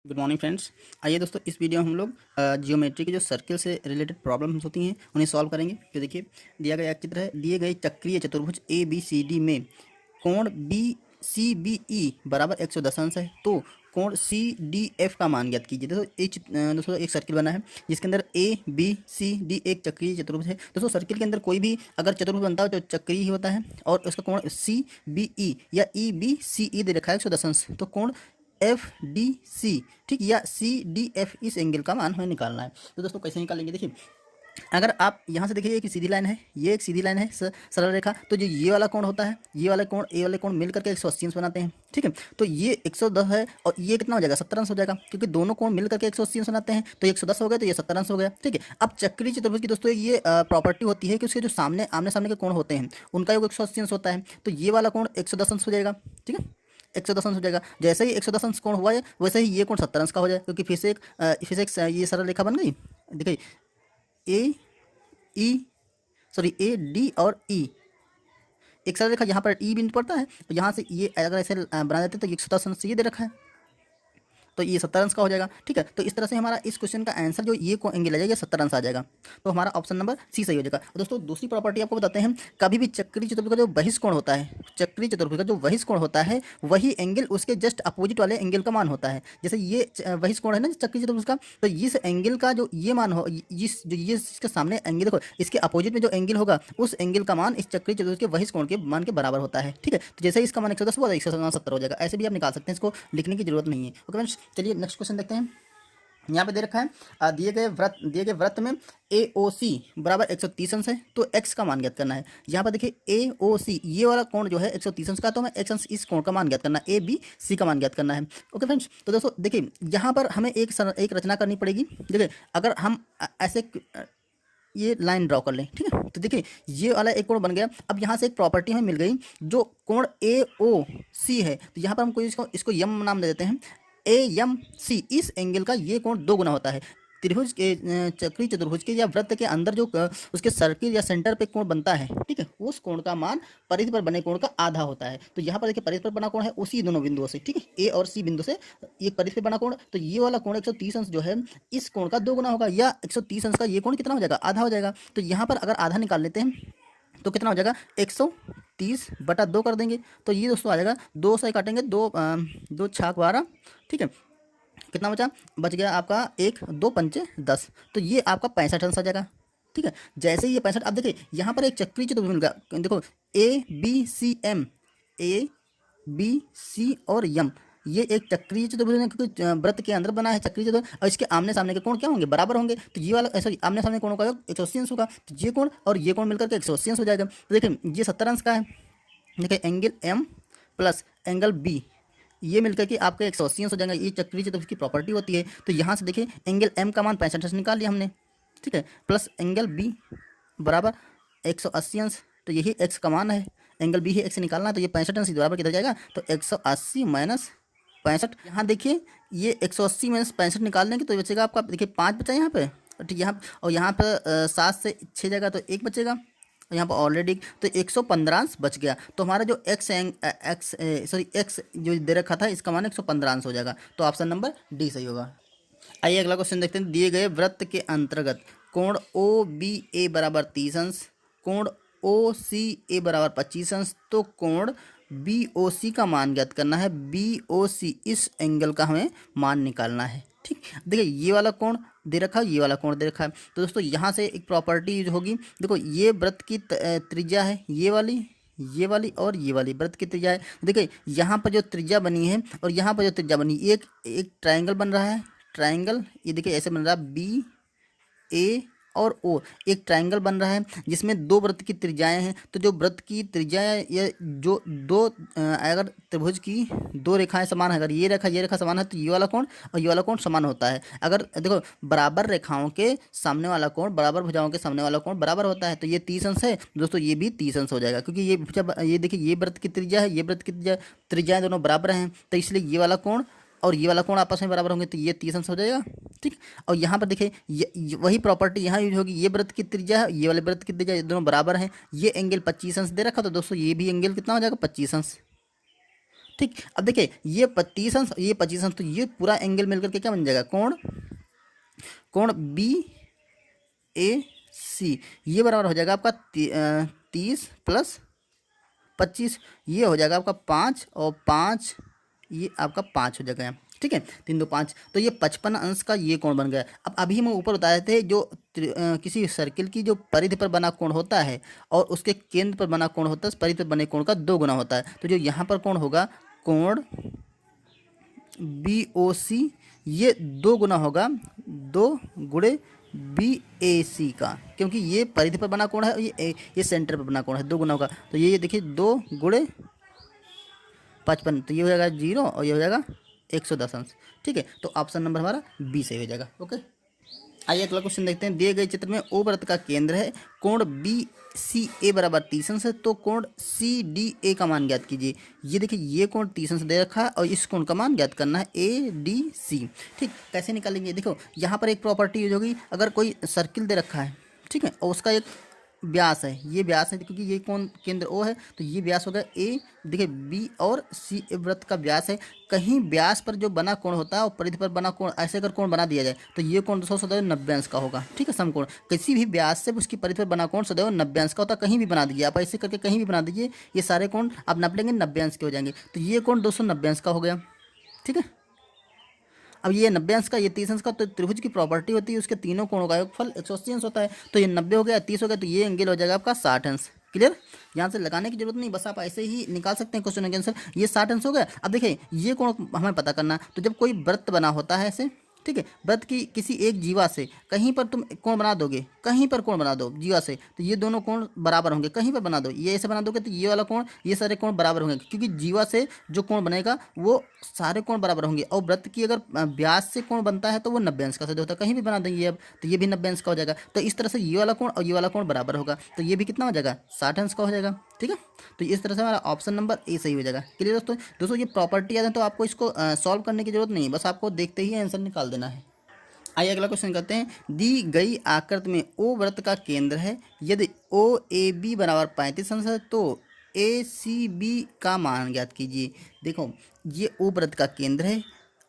Good morning friends. आइए दोस्तों, इस वीडियो में हम लोग जियोमेट्री के जो सर्किल से रिलेटेड प्रॉब्लम्स होती हैं उन्हें सॉल्व करेंगे। तो देखिए, दिया गया एक चित्र है, दिए गए चक्रीय चतुर्भुज ए बी सी डी में कोण बी सी बी ई बराबर 110 अंश है, तो कोण सी डी एफ का मान ज्ञात कीजिए। दोस्तों एक सर्किल बना है जिसके अंदर ए बी सी डी एक चक्रीय चतुर्भुज है। दोस्तों सर्किल के अंदर कोई भी अगर चतुर्भुज बनता है तो चक्रीय ही होता है, और उसका कोण सी बी ई या ई बी सी ई दे रखा है 110 अंश, तो कोण एफ डी सी, ठीक, या सी डी एफ, इस एंगल का मान हमें निकालना है। तो दोस्तों कैसे निकालेंगे, देखिए, अगर आप यहाँ से देखिए, एक सीधी लाइन है, ये एक सीधी लाइन है, सरल रेखा, तो जो ये वाला कोण होता है, ये वाला कोण, ए वाले कोण मिल करके 180 अंश बनाते हैं, ठीक है। तो ये 110 है और ये कितना हो जाएगा, 70 अंश हो जाएगा, क्योंकि दोनों कोण मिल करके 180 अंश बनाते हैं, तो 110 हो गया, तो ये 70 अंश हो गया, ठीक है। अब चक्रीय चतुर्भुज की दोस्तों ये प्रॉपर्टी होती है कि उसके जो आमने सामने के कोण होते हैं उनका योग 180 अंश होता है, तो ये वाला कोण 110 अंश हो जाएगा, ठीक है, 110 अंश हो जाएगा। जैसे ही 110 अंश कोण हुआ है वैसे ही ये कोण 70 अंश का हो जाए, क्योंकि फिर से एक ये सरल रेखा बन गई। देखिए, ए ई सॉरी ए डी और ई, एक सरल रेखा, यहाँ पर ई बिंदु पड़ता है, तो यहाँ से ये अगर ऐसे बना देते तो 110 अंश ये दे रखा है, तो ये 70 अंश का हो जाएगा, ठीक है। तो इस तरह से हमारा इस क्वेश्चन का आंसर जो ये एंगल आ जाएगा 70 अंश आ जाएगा, तो हमारा ऑप्शन नंबर सी सही हो जाएगा। और दोस्तों दूसरी प्रॉपर्टी आपको बताते हैं, कभी भी चक्रीय चतुर्भुज का जो बहिष्कोण होता है, चक्रीय चतुर्भुज का जो बहिष्कोण होता है वही एंगल उसके जस्ट अपोजिट वाले एंगल का मान होता है। जैसे ये बहिष्कोण है ना चक्रीय चतुर्भुज का, तो इस एंगल का जो ये मान हो, इस जो ये इसके सामने एंगल देखो, इसके अपोजिट में जो एंगल होगा उस एंगल का मान इस चक्रीय चतुर्भुज के बहिष्कोण के मान के बराबर होता है, ठीक है। तो जैसे इसका मान 110 हुआ, 170 हो जाएगा, ऐसे भी आप निकाल सकते हैं, इसको लिखने की जरूरत नहीं है। ओके फ्रेंड्स, चलिए नेक्स्ट क्वेश्चन देखते हैं। यहाँ पे दे रखा है, दिए गए वृत्त में ए ओ सी बराबर 130 अंश है, तो एक्स का मान ज्ञात करना है। यहाँ पर देखिए ए ओ सी, ये वाला कोण जो है 130 अंश का, तो हमें एक्स अंश इस कोण का मान ज्ञात करना है, ए बी सी का मान ज्ञात करना है। ओके फ्रेंड्स, तो दोस्तों देखिए, यहाँ पर हमें एक रचना करनी पड़ेगी। देखिए, अगर हम ऐसे ये लाइन ड्रॉ कर लें, ठीक है, तो देखिए ये वाला एक कोण बन गया। अब यहाँ से एक प्रॉपर्टी हमें मिल गई, जो कोण ए ओ सी है, तो यहाँ पर हम कोई इसको यम नाम दे देते हैं। ए एम सी, इस एंगल का ये कोण 2 गुना होता है। त्रिभुज के चक्रीय चतुर्भुज के या वृत्त के अंदर जो उसके सर्किल या सेंटर पे कोण बनता है, ठीक है, उस कोण का मान परिधि पर बने कोण का आधा होता है। तो यहाँ पर देखिए परिधि पर बना कोण है उसी दोनों बिंदुओं से, ठीक है, ए और सी बिंदु से ये परिधि पर बना कोण, तो ये वाला कोण 130 अंश जो है इस कोण का 2 गुना होगा, या 130 अंश का ये कोण कितना हो जाएगा, आधा हो जाएगा। तो यहाँ पर अगर आधा निकाल लेते हैं तो कितना हो जाएगा, 130/2 कर देंगे, तो ये दोस्तों आ जाएगा, 2 से काटेंगे, 2 छाक 12, ठीक है, कितना बच गया आपका 1 2 पंचे 10, तो ये आपका 65 अंश आ जाएगा, ठीक है। जैसे ही ये 65, अब देखिए यहाँ पर एक चक्रीय चतुर्भुज मिल गया, देखो A B C M, A B C और यम, ये एक चक्रीय चतुर्भुज है, क्योंकि वृत्त के अंदर बना है चक्रीय चतुर्भुज, और इसके आमने सामने के कोण क्या होंगे, बराबर होंगे। तो ये वाला सॉरी आमने सामने कोणों का योग 180 अंश होगा, तो ये कोण और ये कोण मिलकर के 180 अंश हो जाएगा। तो देखिए ये 70 अंश का है, देखिए angle M plus angle B, ये मिलकर के आपके 180 अंश हो जाएगा। ये चक्रीय चतुर्भुज की प्रॉपर्टी होती है। तो यहाँ से देखिए एंगल एम का मान 65 अंश निकाल लिया हमने, ठीक है, प्लस एंगल बी बराबर 180 अंश, तो यही एक्स का मान है, एंगल बी ही एक्स निकालना है, तो ये 65 अंश बराबर किधर जाएगा, तो 180 माइनस 65। यहाँ देखिए ये 180 माइनस 65 निकाल लेंगे तो बचेगा आपका, देखिए 5 बचा यहाँ पे, ठीक, यहाँ और यहाँ पर 7 से 6 जाएगा तो 1 बचेगा, और यहाँ पर ऑलरेडी तो 115 अंश बच गया। तो हमारा जो एक्स जो दे रखा था इसका मान 115 अंश हो जाएगा, तो ऑप्शन नंबर डी सही होगा। आइए अगला क्वेश्चन देखते हैं। दिए गए वृत्त के अंतर्गत कोण ओ बी ए बराबर 30 अंश, कोण ओ सी ए बराबर 25 अंश, तो कोण बी ओ सी का मान ज्ञात करना है। बी ओ सी, इस एंगल का हमें मान निकालना है, ठीक। देखिए ये वाला कोण दे रखा है, ये वाला कोण दे रखा है, तो दोस्तों यहाँ से एक प्रॉपर्टी यूज होगी। देखो ये वृत्त की त्रिज्या है, ये वाली और ये वाली वृत्त की त्रिज्या है। देखिए यहाँ पर जो त्रिज्या बनी है और यहाँ पर जो त्रिज्या बनी, एक ट्रायंगल बन रहा है, ट्रायंगल, ये देखिए ऐसे बन रहा है, बी ए और ओ, एक ट्रायंगल बन रहा है जिसमें 2 वृत्त की त्रिज्याएं हैं। तो जो वृत्त की त्रिज्याएं, ये जो अगर त्रिभुज की 2 रेखाएं समान है, अगर ये रेखा समान है, तो ये वाला कोण और ये वाला कोण समान होता है। अगर देखो बराबर रेखाओं के सामने वाला कोण, बराबर भुजाओं के सामने वाला कोण बराबर होता है, तो ये 30 अंश है दोस्तों, ये भी 30 अंश हो जाएगा, क्योंकि ये जब ये देखिए ये वृत्त की त्रिज्या है, ये वृत्त की त्रिज्याएं दोनों बराबर हैं, तो इसलिए ये वाला कोण और ये वाला कोण आपस में बराबर होंगे, तो ये 30 अंश हो जाएगा, ठीक। और यहाँ पर देखिए वही प्रॉपर्टी यहाँ यूज होगी, ये वृत्त की त्रिज्या है, ये वाले वृत्त की त्रिज्या, ये दोनों बराबर हैं, ये एंगल 25 अंश दे रखा, तो दोस्तों ये भी एंगल कितना हो जाएगा, 25 अंश। ठीक। अब देखिए ये 30 अंश ये 25 अंश, तो ये पूरा एंगल मिलकर के क्या बन जाएगा, कोण कोण बी ए सी, ये बराबर हो जाएगा आपका 30 + 25, ये हो जाएगा आपका 5 और 5, ये आपका 5 हो जाएगा। ठीक है, 3 2 5, तो ये 55 अंश का ये कोण बन गया। अब अभी हम ऊपर बताए थे जो किसी सर्किल की जो परिधि पर बना कोण होता है और उसके केंद्र पर बना कोण होता है, परिधि पर बने कोण का 2 गुना होता है। तो जो यहाँ पर कोण होगा, कोण बी ओ सी, ये 2 गुना होगा, 2 गुणे बी ए सी का, क्योंकि ये परिधि पर बना कोण है और ये सेंटर पर बना कोण है, 2 गुना होगा। तो ये देखिए 2 गुणे 55, तो ये हो जाएगा 0 और ये हो जाएगा 110 अंश। ठीक है, तो ऑप्शन नंबर हमारा बी सही हो जाएगा। ओके, आइए अगला क्वेश्चन देखते हैं। दिए गए चित्र में ओ वृत्त का केंद्र है, कोण बी सी ए बराबर 30 अंश है, तो कोण सी डी ए का मान ज्ञात कीजिए। ये देखिए ये कोण 30 अंश दे रखा है और इस कोण का मान ज्ञात करना है ए डी सी। ठीक, कैसे निकालेंगे, देखो यहाँ पर एक प्रॉपर्टी यूज होगी, अगर कोई सर्किल दे रखा है, ठीक है, और उसका एक व्यास है, ये व्यास है क्योंकि ये कोण केंद्र ओ है, तो ये व्यास होगा ए। देखिए बी और सी वृत्त का व्यास है, कहीं व्यास पर जो बना कोण होता है और परिधि पर बना कोण, ऐसे अगर कोण बना दिया जाए तो ये कोण दोस्तों सदैव 90 अंश का होगा। ठीक है, समकोण किसी भी व्यास से उसकी परिधि पर बना कोण सदैव 90 अंश का होता है। कहीं भी बना दीजिए आप, ऐसे करके कहीं भी बना दीजिए, ये सारे कोण आप नाप लेंगे 90 अंश के हो जाएंगे। तो ये कोण 290 अंश का हो गया। ठीक है, अब ये 90 अंश का, ये 30 अंश का, तो त्रिभुज की प्रॉपर्टी होती है उसके तीनों कोणों का योगफल 180 अंश होता है। तो ये 90 हो गया, 30 हो गया, तो ये एंगल हो जाएगा आपका 60 अंश। क्लियर, यहाँ से लगाने की जरूरत नहीं, बस आप ऐसे ही निकाल सकते हैं क्वेश्चन के आंसर। ये 60 अंश हो गया। अब देखिए ये कोण हमें पता करना, तो जब कोई वृत्त बना होता है ऐसे, ठीक है, वृत्त की किसी एक जीवा से कहीं पर तुम कोण बना दोगे, कहीं पर कोण बना दो जीवा से, तो ये दोनों कोण बराबर होंगे। कहीं पर बना दो, ये ऐसे बना दोगे तो ये वाला कोण, ये सारे कोण बराबर होंगे, क्योंकि जीवा से जो कोण बनेगा वो सारे कोण बराबर होंगे। और वृत्त की अगर व्यास से कोण बनता है तो वो 90 अंश का सिद्ध होता है। कहीं भी बना देंगे अब, तो ये भी 90 अंश का हो जाएगा। तो इस तरह से ये वाला कोण और ये वाला कोण बराबर होगा, तो ये भी कितना हो जाएगा, 60 अंश का हो जाएगा। ठीक है, तो इस तरह से हमारा ऑप्शन नंबर ए सही हो जाएगा। क्लियर दोस्तों, दोस्तों ये प्रॉपर्टी याद है तो आपको इसको सॉल्व करने की जरूरत नहीं है, बस आपको देखते ही आंसर निकाल देना है। आइए अगला क्वेश्चन करते हैं। दी गई आकृति में ओ वृत्त का केंद्र है, यदि ओ ए बी बराबर 35 अंश है तो ए सी बी का मान ज्ञात कीजिए। देखो ये ओ वृत्त का केंद्र है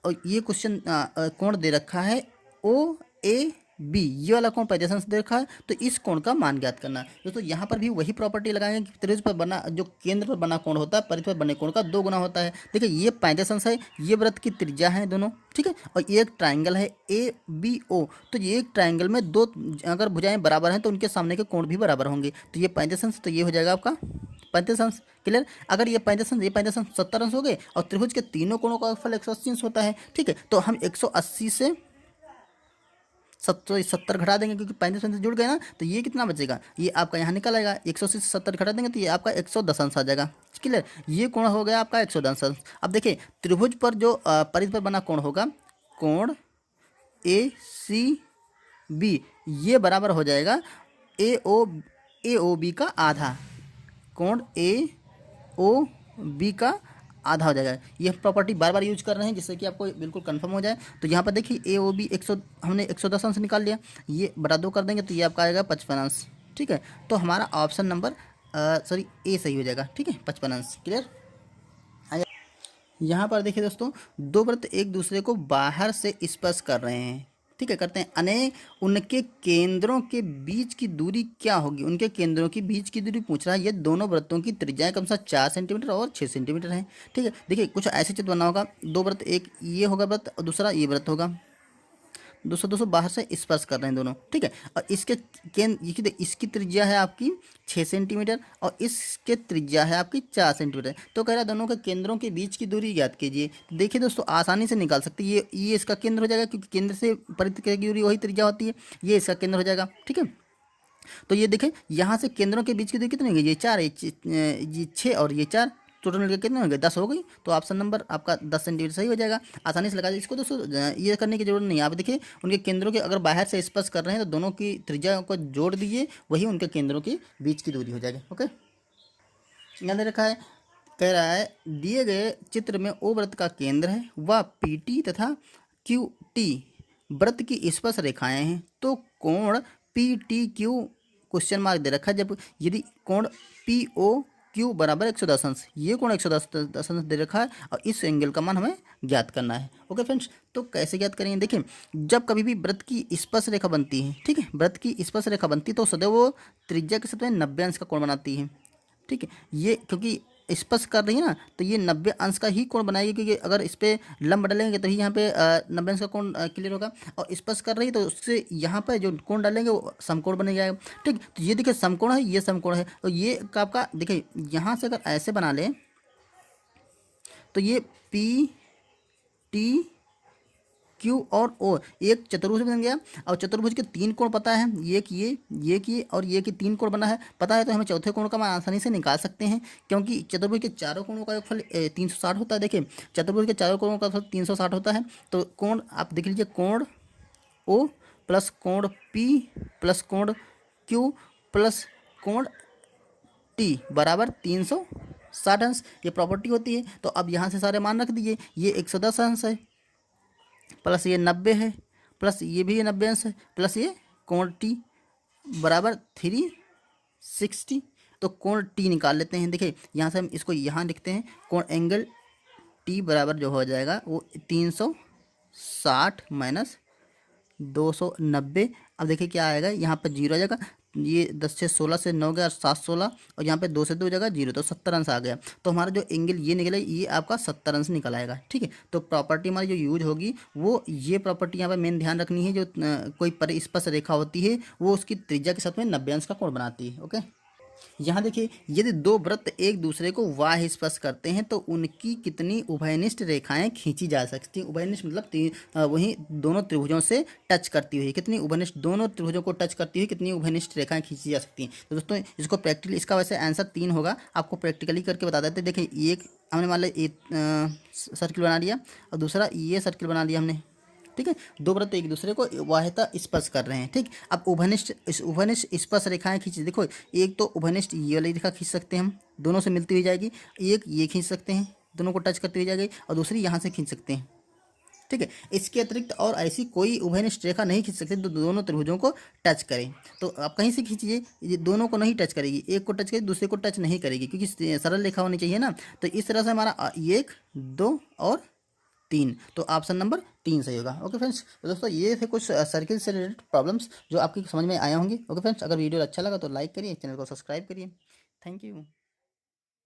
और ये क्वेश्चन कोण दे रखा है ओ ए बी, ये वाला कोण 35 अंश दे रखा है, तो इस कोण का मान ज्ञात करना है। दोस्तों यहाँ पर भी वही प्रॉपर्टी लगाएंगे कि त्रिभुज पर बना जो केंद्र पर बना कोण होता है परिधि पर बने कोण का 2 गुना होता है। देखिए ये 35 अंश है, ये वृत्त की त्रिज्या है दोनों, ठीक है, और ये एक ट्राइंगल है ए बी ओ, तो ये एक ट्राइंगल में दो अगर भुजाएं बराबर हैं तो उनके सामने के कोण भी बराबर होंगे। तो ये 35 अंश, तो ये हो जाएगा आपका 35 अंश। क्लियर, अगर ये 35 अंश, ये 35 अंश 70 अंश हो गए, और त्रिभुज के तीनों कोणों का फल 180 अंश होता है। ठीक है, तो हम 180 से 70 घटा देंगे, क्योंकि 35 अंश जुड़ गए ना, तो ये कितना बचेगा, ये आपका यहाँ निकल आएगा। 180 से 70 घटा देंगे तो ये आपका 110 अंश आ जाएगा। क्लियर, ये कोण हो गया आपका 110 अंश। अब देखिए त्रिभुज पर जो परिधि पर बना कोण होगा, कोण ए सी बी, ये बराबर हो जाएगा ए ओ बी का आधा, कोण ए ओ बी का आधा हो जाएगा। ये प्रॉपर्टी बार बार यूज कर रहे हैं जिससे कि आपको बिल्कुल कंफर्म हो जाए। तो यहाँ पर देखिए ए ओ बी 100, हमने 110 अंश निकाल लिया, ये बटा 2 कर देंगे तो ये आपका आएगा 55 अंश। ठीक है, तो हमारा ऑप्शन नंबर सॉरी ए सही हो जाएगा। ठीक है, 55 अंश। क्लियर, यहाँ पर देखिए दोस्तों, दो वृत्त एक दूसरे को बाहर से स्पर्श कर रहे हैं। ठीक है, करते हैं अनेक, उनके केंद्रों के बीच की दूरी क्या होगी, उनके केंद्रों की बीच की दूरी पूछ रहा है। ये दोनों वृत्तों की त्रिज्याएं कम से कम 4 सेंटीमीटर और 6 सेंटीमीटर है। ठीक है, देखिए कुछ ऐसे चित्र बना होगा, दो वृत्त, एक ये होगा वृत्त और दूसरा ये वृत्त होगा, 200 बाहर से स्पर्श कर रहे हैं दोनों। ठीक है, और इसके केंद्र, इसकी त्रिज्या है आपकी 6 सेंटीमीटर और इसके त्रिज्या है आपकी 4 सेंटीमीटर। तो कह रहा है दोनों के केंद्रों के बीच की दूरी ज्ञात कीजिए। देखिए दोस्तों आसानी से निकाल सकते हैं, ये इसका केंद्र हो जाएगा, क्योंकि केंद्र से परिधि की दूरी वही त्रिज्या होती है, ये इसका केंद्र हो जाएगा। ठीक है, तो ये देखें यहाँ से केंद्रों के बीच की दूरी कितनी होगी, ये 4, ये 6 और ये 4, टोटल मिलकर कितने हो गए, 10 हो गई। तो ऑप्शन नंबर आपका 10 सेंटीमीटर सही हो जाएगा। आसानी से लगा दीजिए इसको दोस्तों, ये करने की जरूरत नहीं है। आप देखिए उनके केंद्रों के अगर बाहर से स्पर्श कर रहे हैं तो दोनों की त्रिज्या को जोड़ दीजिए, वही उनके केंद्रों के बीच की दूरी हो जाएगी। ओके, यहाँ दे रखा है, कह रहा है दिए गए चित्र में ओ वृत्त का केंद्र है, वह पी टी तथा क्यू टी वृत्त की स्पर्श रेखाएं हैं, तो कोण P T Q question mark दे रखा है। जब यदि कोण पी ओ क्यू बराबर 110 अंश, ये कोण 110 अंश दे रखा है और इस एंगल का मान हमें ज्ञात करना है। ओके फ्रेंड्स, तो कैसे ज्ञात करेंगे, देखिए जब कभी भी वृत्त की स्पर्श रेखा बनती है, ठीक है, वृत्त की स्पर्श रेखा बनती है तो सदैव वो त्रिज्या के साथ में 90 अंश का कोण बनाती है। ठीक है, ये क्योंकि स्पर्श कर रही है ना, तो ये 90 अंश का ही कोण बनाएगी, क्योंकि अगर इस पे लंब डालेंगे तो ही यहाँ पे 90 अंश का कोण क्लियर होगा, और स्पर्श कर रही है तो उससे यहाँ पर जो कोण डालेंगे वो समकोण बन जाएगा। ठीक, तो ये देखिए समकोण है, ये समकोण है, तो ये आपका देखिए यहाँ से अगर ऐसे बना लें तो ये पी टी क्यू और ओ एक चतुर्भुज बन गया। और चतुर्भुज के 3 कोण पता है, एक ये और ये कि 3 कोण बना है पता है, तो हमें चौथे कोण का मान आसानी से निकाल सकते हैं, क्योंकि चतुर्भुज के चारों कोणों का योगफल 360 होता है। देखिए चतुर्भुज के चारों कोणों का योगफल 360 होता है, तो कोण आप देख लीजिए, कोण ओ प्लस कोण पी प्लस कोण क्यू प्लस कोण टी बराबर 360 अंश, ये प्रॉपर्टी होती है। तो अब यहाँ से सारे मान रख दीजिए, ये 110 अंश है, प्लस ये 90 है, प्लस ये भी 90 अंश है, प्लस ये कोण टी बराबर 360। तो कोण टी निकाल लेते हैं। देखिए यहाँ से हम इसको यहाँ लिखते हैं, कोण एंगल टी बराबर जो हो जाएगा वो 360 माइनस 290। अब देखिए क्या आएगा, यहाँ पर जीरो आ जाएगा, ये 10 से 16 से 9 गया, 7 16, और यहाँ पे 2 से 2 जगह जीरो, तो 70 अंश आ गया। तो हमारा जो एंगल ये निकला ये आपका 70 अंश निकल आएगा। ठीक है, तो प्रॉपर्टी हमारी जो यूज होगी वो ये प्रॉपर्टी यहाँ पे मेन ध्यान रखनी है, जो कोई परिस्पर्श रेखा होती है वो उसकी त्रिज्या के साथ में 90 अंश का कोण बनाती है। ओके, यहाँ देखिए यदि दो वृत्त एक दूसरे को वाह्य स्पर्श करते हैं तो उनकी कितनी उभयनिष्ठ रेखाएं खींची जा सकती हैं। उभयनिष्ठ मतलब वही दोनों त्रिभुजों से टच करती हुई, कितनी उभयनिष्ठ, दोनों त्रिभुजों को टच करती हुई कितनी उभयनिष्ठ रेखाएं खींची जा सकती हैं। तो दोस्तों इसको प्रैक्टिकली, इसका वैसे आंसर 3 होगा, आपको प्रैक्टिकली करके बता देते। देखिए एक हमने मान लिया एक सर्किल बना लिया और दूसरा ये सर्किल बना लिया हमने। ठीक है, दो वृत्त एक दूसरे को वाह्यता स्पर्श कर रहे हैं। ठीक, अब उभयनिष्ठ स्पर्श रेखाएं खींच, देखो एक तो उभयनिष्ठ ये वाली रेखा खींच सकते हैं हम, दोनों से मिलती हुई जाएगी, एक ये खींच सकते हैं, दोनों को टच करती हुई जाएगी, और दूसरी यहाँ से खींच सकते हैं। ठीक है, इसके अतिरिक्त और ऐसी कोई उभयनिष्ठ रेखा नहीं खींच सकते तो दोनों त्रिभुजों को टच करें। तो आप कहीं से खींचिए, ये दोनों को नहीं टच करेगी, एक को टच करेगी दूसरे को टच नहीं करेगी, क्योंकि सरल रेखा होनी चाहिए ना। तो इस तरह से हमारा 1 2 और 3, तो ऑप्शन नंबर 3 सही होगा। ओके फ्रेंड्स, तो दोस्तों ये थे कुछ सर्किल से रिलेटेड प्रॉब्लम्स जो आपकी समझ में आए होंगे। ओके फ्रेंड्स, अगर वीडियो अच्छा लगा तो लाइक करिए, चैनल को सब्सक्राइब करिए। Thank you.